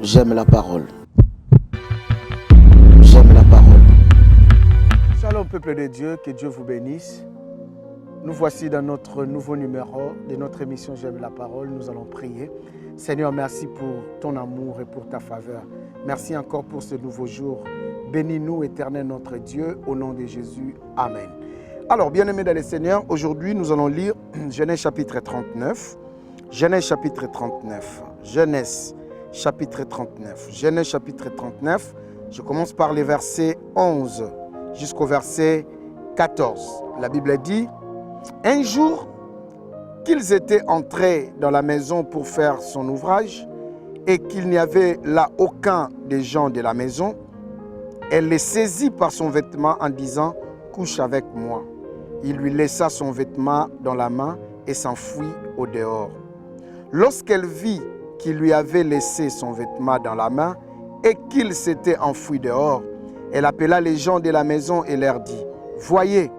j'aime la parole. J'aime la parole. Shalom peuple de Dieu, que Dieu vous bénisse. Nous voici dans notre nouveau numéro de notre émission J'aime la parole. Nous allons prier. Seigneur, merci pour ton amour et pour ta faveur. Merci encore pour ce nouveau jour. Bénis-nous, éternel notre Dieu, au nom de Jésus. Amen. Alors, bien-aimés dans le Seigneur, aujourd'hui nous allons lire Genèse chapitre 39. Genèse chapitre 39. Genèse chapitre 39. Genèse chapitre 39. Je commence par les versets 11 jusqu'au verset 14. La Bible dit: un jour qu'ils étaient entrés dans la maison pour faire son ouvrage et qu'il n'y avait là aucun des gens de la maison, elle les saisit par son vêtement en disant: couche avec moi. Il lui laissa son vêtement dans la main et s'enfuit au dehors. Lorsqu'elle vit qu'il lui avait laissé son vêtement dans la main et qu'il s'était enfui dehors, elle appela les gens de la maison et leur dit: voyez,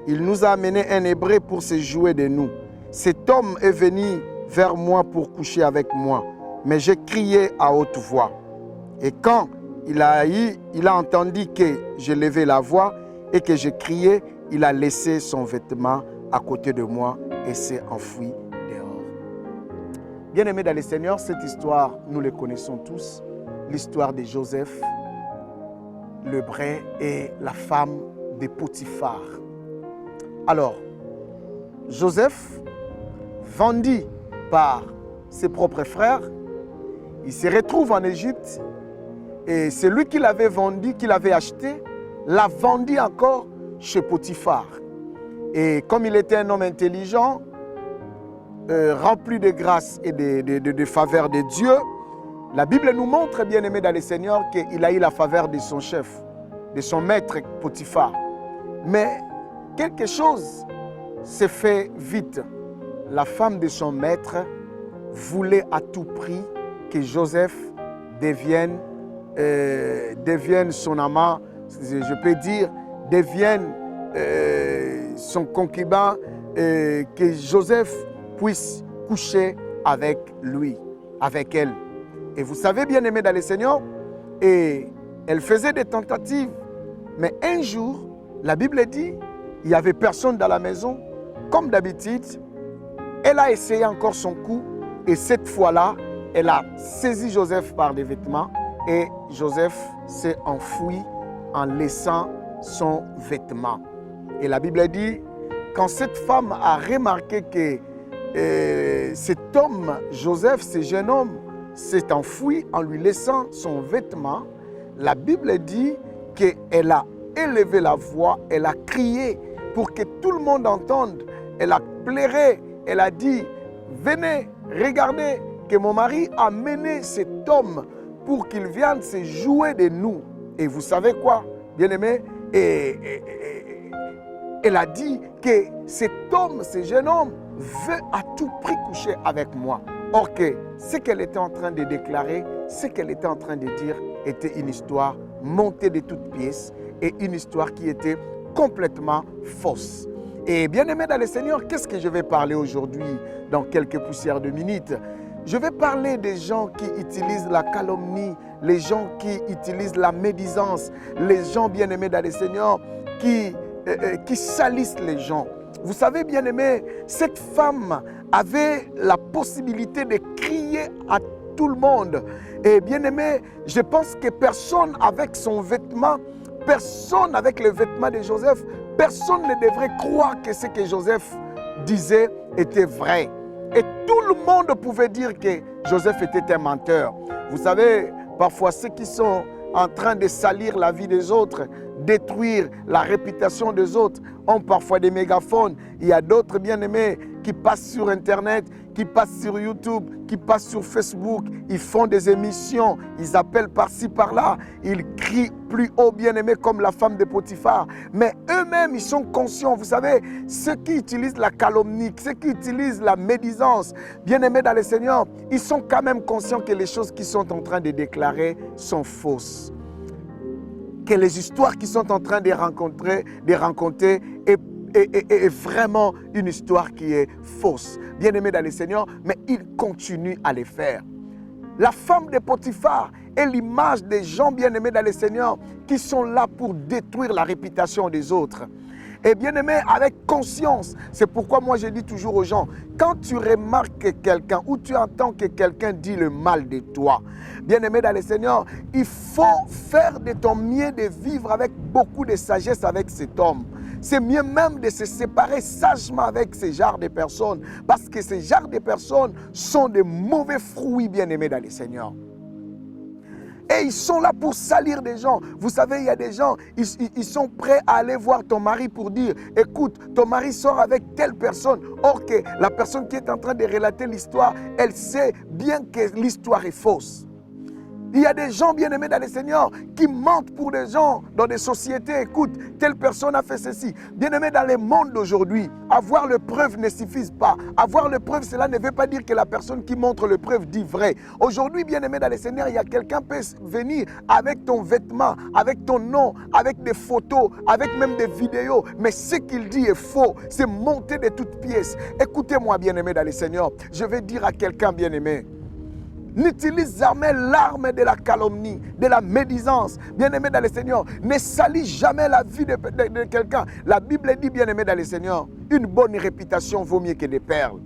il nous a amené un Hébreu pour se jouer de nous. Cet homme est venu vers moi pour coucher avec moi, mais j'ai crié à haute voix. Et quand il a entendu que je levais la voix et que je criais, il a laissé son vêtement à côté de moi et s'est enfui dehors. Bien-aimés dans le Seigneur, cette histoire, nous la connaissons tous. L'histoire de Joseph, l'Hébreu et la femme de Potiphar. Alors, Joseph, vendu par ses propres frères, il se retrouve en Égypte et celui qui l'avait vendu, qui l'avait acheté, l'a vendu encore chez Potiphar. Et comme il était un homme intelligent, rempli de grâce et de faveur de Dieu, la Bible nous montre, bien aimé dans le Seigneur, qu'il a eu la faveur de son chef, de son maître Potiphar. Mais quelque chose s'est fait vite. La femme de son maître voulait à tout prix que Joseph devienne son amant, je peux dire, devienne son concubin, que Joseph puisse coucher avec lui, avec elle. Et vous savez, bien aimé dans le Seigneur, et elle faisait des tentatives. Mais un jour, la Bible dit, il n'y avait personne dans la maison. Comme d'habitude, elle a essayé encore son coup. Et cette fois-là, elle a saisi Joseph par les vêtements. Et Joseph s'est enfui en laissant son vêtement. Et la Bible dit, quand cette femme a remarqué que cet homme, Joseph, ce jeune homme, s'est enfui en lui laissant son vêtement, la Bible dit qu'elle a élevé la voix, elle a crié pour que tout le monde entende. Elle a pleuré, elle a dit: venez, regardez que mon mari a mené cet homme pour qu'il vienne se jouer de nous. Et vous savez quoi, bien-aimé? Elle a dit que cet homme, ce jeune homme, veut à tout prix coucher avec moi. Or que ce qu'elle était en train de déclarer, ce qu'elle était en train de dire était une histoire montée de toutes pièces et une histoire qui était complètement fausse. Et bien aimé dans le Seigneur, qu'est-ce que je vais parler aujourd'hui dans quelques poussières de minutes? Je vais parler des gens qui utilisent la calomnie, les gens qui utilisent la médisance, les gens bien aimés dans le Seigneur qui salissent les gens. Vous savez, bien aimé, cette femme avait la possibilité de crier à tout le monde. Et bien aimé, je pense que personne avec son vêtement, personne avec le vêtement de Joseph, personne ne devrait croire que ce que Joseph disait était vrai. Et tout le monde pouvait dire que Joseph était un menteur. Vous savez, parfois ceux qui sont en train de salir la vie des autres, détruire la réputation des autres, ont parfois des mégaphones. Il y a d'autres bien-aimés qui passent sur Internet, qui passent sur YouTube, qui passent sur Facebook. Ils font des émissions, ils appellent par-ci, par-là. Ils crient plus haut, bien-aimés, comme la femme de Potiphar. Mais eux-mêmes, ils sont conscients. Vous savez, ceux qui utilisent la calomnie, ceux qui utilisent la médisance, bien-aimés dans le Seigneur, ils sont quand même conscients que les choses qu'ils sont en train de déclarer sont fausses. Que les histoires qu'ils sont en train de raconter est vraiment une histoire qui est fausse. Bien-aimés dans le Seigneur, mais ils continuent à les faire. La femme de Potiphar est l'image des gens bien-aimés dans le Seigneur qui sont là pour détruire la réputation des autres. Et bien-aimé, avec conscience, c'est pourquoi moi je dis toujours aux gens, quand tu remarques que quelqu'un ou tu entends que quelqu'un dit le mal de toi, bien-aimé dans le Seigneur, il faut faire de ton mieux de vivre avec beaucoup de sagesse avec cet homme. C'est mieux même de se séparer sagement avec ce genre de personnes, parce que ce genre de personnes sont de mauvais fruits, bien-aimés dans le Seigneur. Et ils sont là pour salir des gens. Vous savez, il y a des gens, ils sont prêts à aller voir ton mari pour dire, écoute, ton mari sort avec telle personne. Or que la personne qui est en train de relater l'histoire, elle sait bien que l'histoire est fausse. Il y a des gens bien-aimés dans le Seigneur qui mentent pour des gens dans des sociétés. Écoute, telle personne a fait ceci. Bien-aimés dans le monde d'aujourd'hui, avoir le preuve ne suffit pas. Avoir le preuve, cela ne veut pas dire que la personne qui montre le preuve dit vrai. Aujourd'hui, bien-aimés dans le Seigneur, il y a quelqu'un qui peut venir avec ton vêtement, avec ton nom, avec des photos, avec même des vidéos. Mais ce qu'il dit est faux. C'est monté de toutes pièces. Écoutez-moi, bien-aimés dans le Seigneur. Je vais dire à quelqu'un, bien-aimé, n'utilise jamais l'arme de la calomnie, de la médisance. Bien-aimé dans le Seigneur, ne salis jamais la vie de quelqu'un. La Bible dit, bien-aimé dans le Seigneur, une bonne réputation vaut mieux que des perles.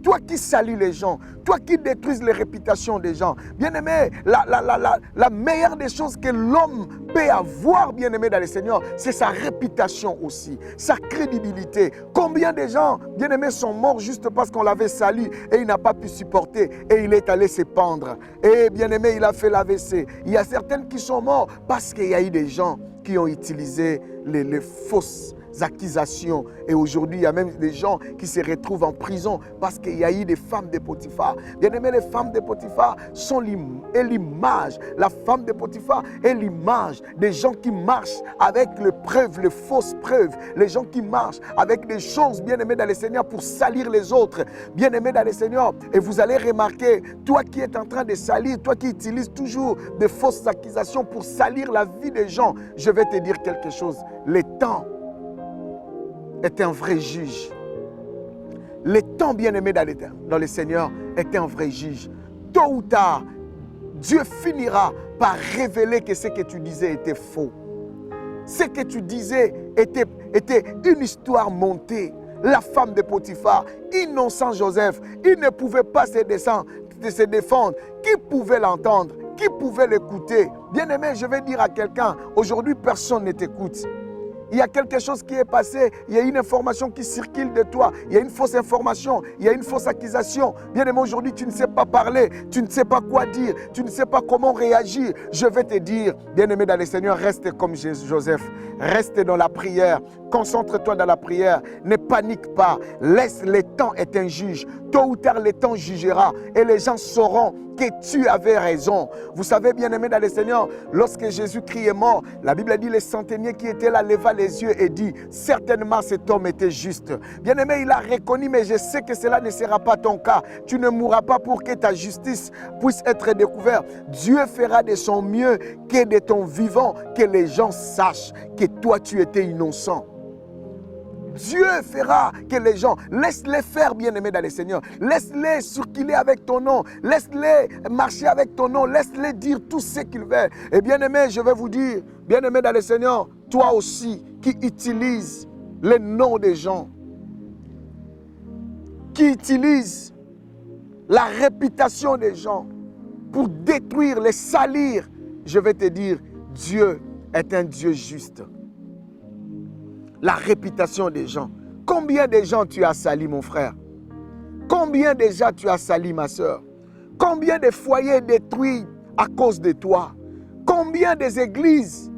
Toi qui salis les gens, toi qui détruis les réputations des gens, bien-aimé, la meilleure des choses que l'homme peut avoir, bien-aimé dans le Seigneur, c'est sa réputation aussi, sa crédibilité. Combien de gens, bien-aimés, sont morts juste parce qu'on l'avait sali et il n'a pas pu supporter et il est allé se pendre. Et bien-aimé, il a fait l'AVC. Il y a certaines qui sont morts parce qu'il y a eu des gens qui ont utilisé les fausses accusations. Et aujourd'hui, il y a même des gens qui se retrouvent en prison parce qu'il y a eu des femmes de Potiphar. Bien aimé, les femmes de Potiphar sont l'image. La femme de Potiphar est l'image des gens qui marchent avec les preuves, les fausses preuves. Les gens qui marchent avec des choses, bien aimés dans le Seigneur, pour salir les autres. Bien aimés dans le Seigneur. Et vous allez remarquer, toi qui es en train de salir, toi qui utilises toujours des fausses accusations pour salir la vie des gens, je vais te dire quelque chose. Le temps est un vrai juge. Le temps, bien-aimé dans le Seigneur, est un vrai juge. Tôt ou tard, Dieu finira par révéler que ce que tu disais était faux. Ce que tu disais était une histoire montée. La femme de Potiphar, innocent Joseph, il ne pouvait pas se défendre. Qui pouvait l'entendre? Qui pouvait l'écouter? Bien-aimé, je vais dire à quelqu'un, aujourd'hui personne ne t'écoute. Il y a quelque chose qui est passé, il y a une information qui circule de toi, il y a une fausse information, il y a une fausse accusation. Bien-aimé, aujourd'hui, tu ne sais pas parler, tu ne sais pas quoi dire, tu ne sais pas comment réagir. Je vais te dire, bien-aimé dans le Seigneur, reste comme Joseph, reste dans la prière, concentre-toi dans la prière, ne panique pas, laisse le temps être un juge. Tôt ou tard, le temps jugera et les gens sauront que tu avais raison. Vous savez, bien-aimé dans le Seigneur, lorsque Jésus-Christ est mort, la Bible dit, le centenier qui était là leva les yeux et dit, certainement cet homme était juste. Bien-aimé, il a reconnu, mais je sais que cela ne sera pas ton cas. Tu ne mourras pas pour que ta justice puisse être découverte. Dieu fera de son mieux que de ton vivant, que les gens sachent que toi tu étais innocent. Dieu fera que les gens, laisse-les faire, bien-aimés dans le Seigneur. Laisse-les circuler avec ton nom. Laisse-les marcher avec ton nom. Laisse-les dire tout ce qu'ils veulent. Et bien-aimés, je vais vous dire, bien-aimés dans le Seigneur, toi aussi qui utilises les noms des gens, qui utilise la réputation des gens pour détruire, les salir, je vais te dire, Dieu est un Dieu juste. La réputation des gens. Combien de gens tu as sali, mon frère? Combien de gens tu as sali, ma soeur? Combien de foyers détruits à cause de toi? Combien des églises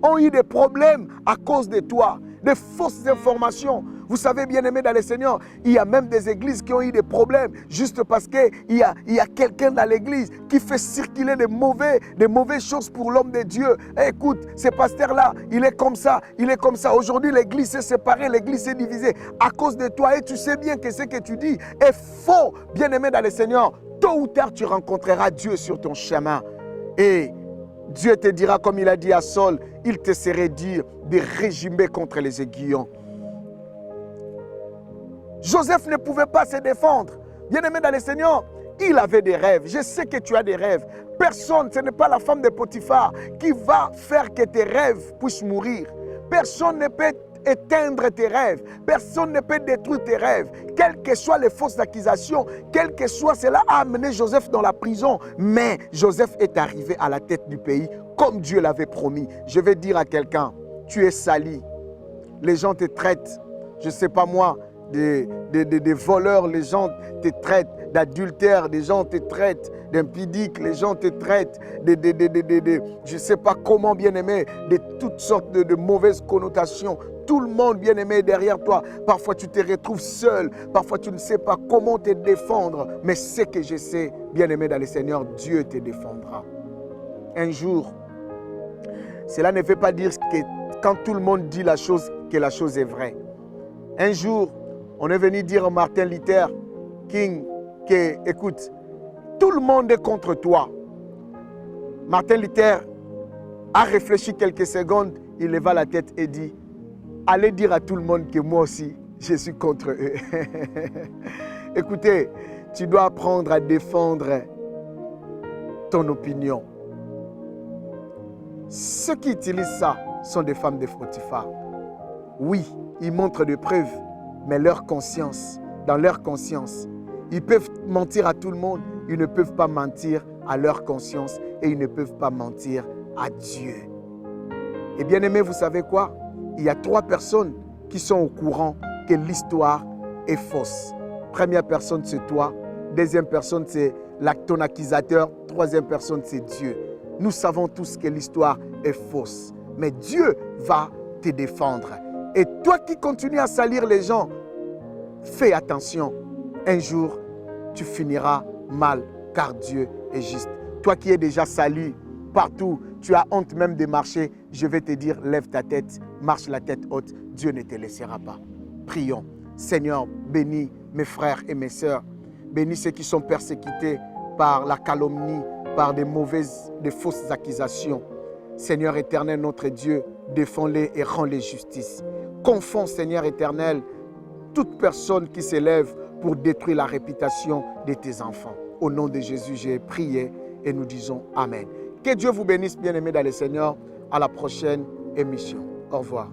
ont eu des problèmes à cause de toi? Des fausses informations. Vous savez, bien-aimés dans le Seigneur, il y a même des églises qui ont eu des problèmes juste parce qu'il y a quelqu'un dans l'église qui fait circuler des mauvaises choses pour l'homme de Dieu. Et écoute, ce pasteur-là, il est comme ça, il est comme ça. Aujourd'hui, l'église s'est séparée, l'église s'est divisée à cause de toi. Et tu sais bien que ce que tu dis est faux, bien-aimé dans le Seigneur. Tôt ou tard, tu rencontreras Dieu sur ton chemin. Et Dieu te dira, comme il a dit à Saul, il te serait dire de régimer contre les aiguillons. Joseph ne pouvait pas se défendre. Bien-aimé dans le Seigneur, Il avait des rêves. Je sais que tu as des rêves. Personne, ce n'est pas la femme de Potiphar qui va faire que tes rêves puissent mourir. Personne ne peut éteindre tes rêves. Personne ne peut détruire tes rêves. Quelles que soient les fausses accusations, quel que soit cela a amené Joseph dans la prison. Mais Joseph est arrivé à la tête du pays comme Dieu l'avait promis. Je vais dire à quelqu'un, tu es sali. Les gens te traitent, je ne sais pas moi, des voleurs, les gens te traitent d'adultère, les gens te traitent d'impudique, les gens te traitent je ne sais pas comment, bien-aimé, de toutes sortes de mauvaises connotations. Tout le monde, bien-aimé, est derrière toi. Parfois, tu te retrouves seul. Parfois, tu ne sais pas comment te défendre. Mais ce que je sais, bien-aimé dans le Seigneur, Dieu te défendra. Un jour, cela ne veut pas dire que quand tout le monde dit la chose, que la chose est vraie. Un jour, on est venu dire à Martin Luther King que, écoute, tout le monde est contre toi. Martin Luther a réfléchi quelques secondes, il leva la tête et dit, allez dire à tout le monde que moi aussi, je suis contre eux. Écoutez, tu dois apprendre à défendre ton opinion. Ceux qui utilisent ça sont des femmes de Potiphar. Oui, ils montrent des preuves, mais leur conscience, dans leur conscience, ils peuvent mentir à tout le monde, ils ne peuvent pas mentir à leur conscience et ils ne peuvent pas mentir à Dieu. Et bien aimé, vous savez quoi? Il y a 3 personnes qui sont au courant que l'histoire est fausse. Première personne, c'est toi. Deuxième personne, c'est ton accusateur. Troisième personne, c'est Dieu. Nous savons tous que l'histoire est fausse. Mais Dieu va te défendre. Et toi qui continues à salir les gens, fais attention. Un jour, tu finiras mal, car Dieu est juste. Toi qui es déjà sali partout, tu as honte même de marcher, je vais te dire, lève ta tête, marche la tête haute, Dieu ne te laissera pas. Prions. Seigneur, bénis mes frères et mes sœurs. Bénis ceux qui sont persécutés par la calomnie, par des fausses accusations. Seigneur éternel, notre Dieu, défends-les et rends-les justice. Confonds, Seigneur éternel, toute personne qui s'élève pour détruire la réputation de tes enfants. Au nom de Jésus, j'ai prié et nous disons Amen. Que Dieu vous bénisse, bien-aimés dans le Seigneur. À la prochaine émission. Au revoir.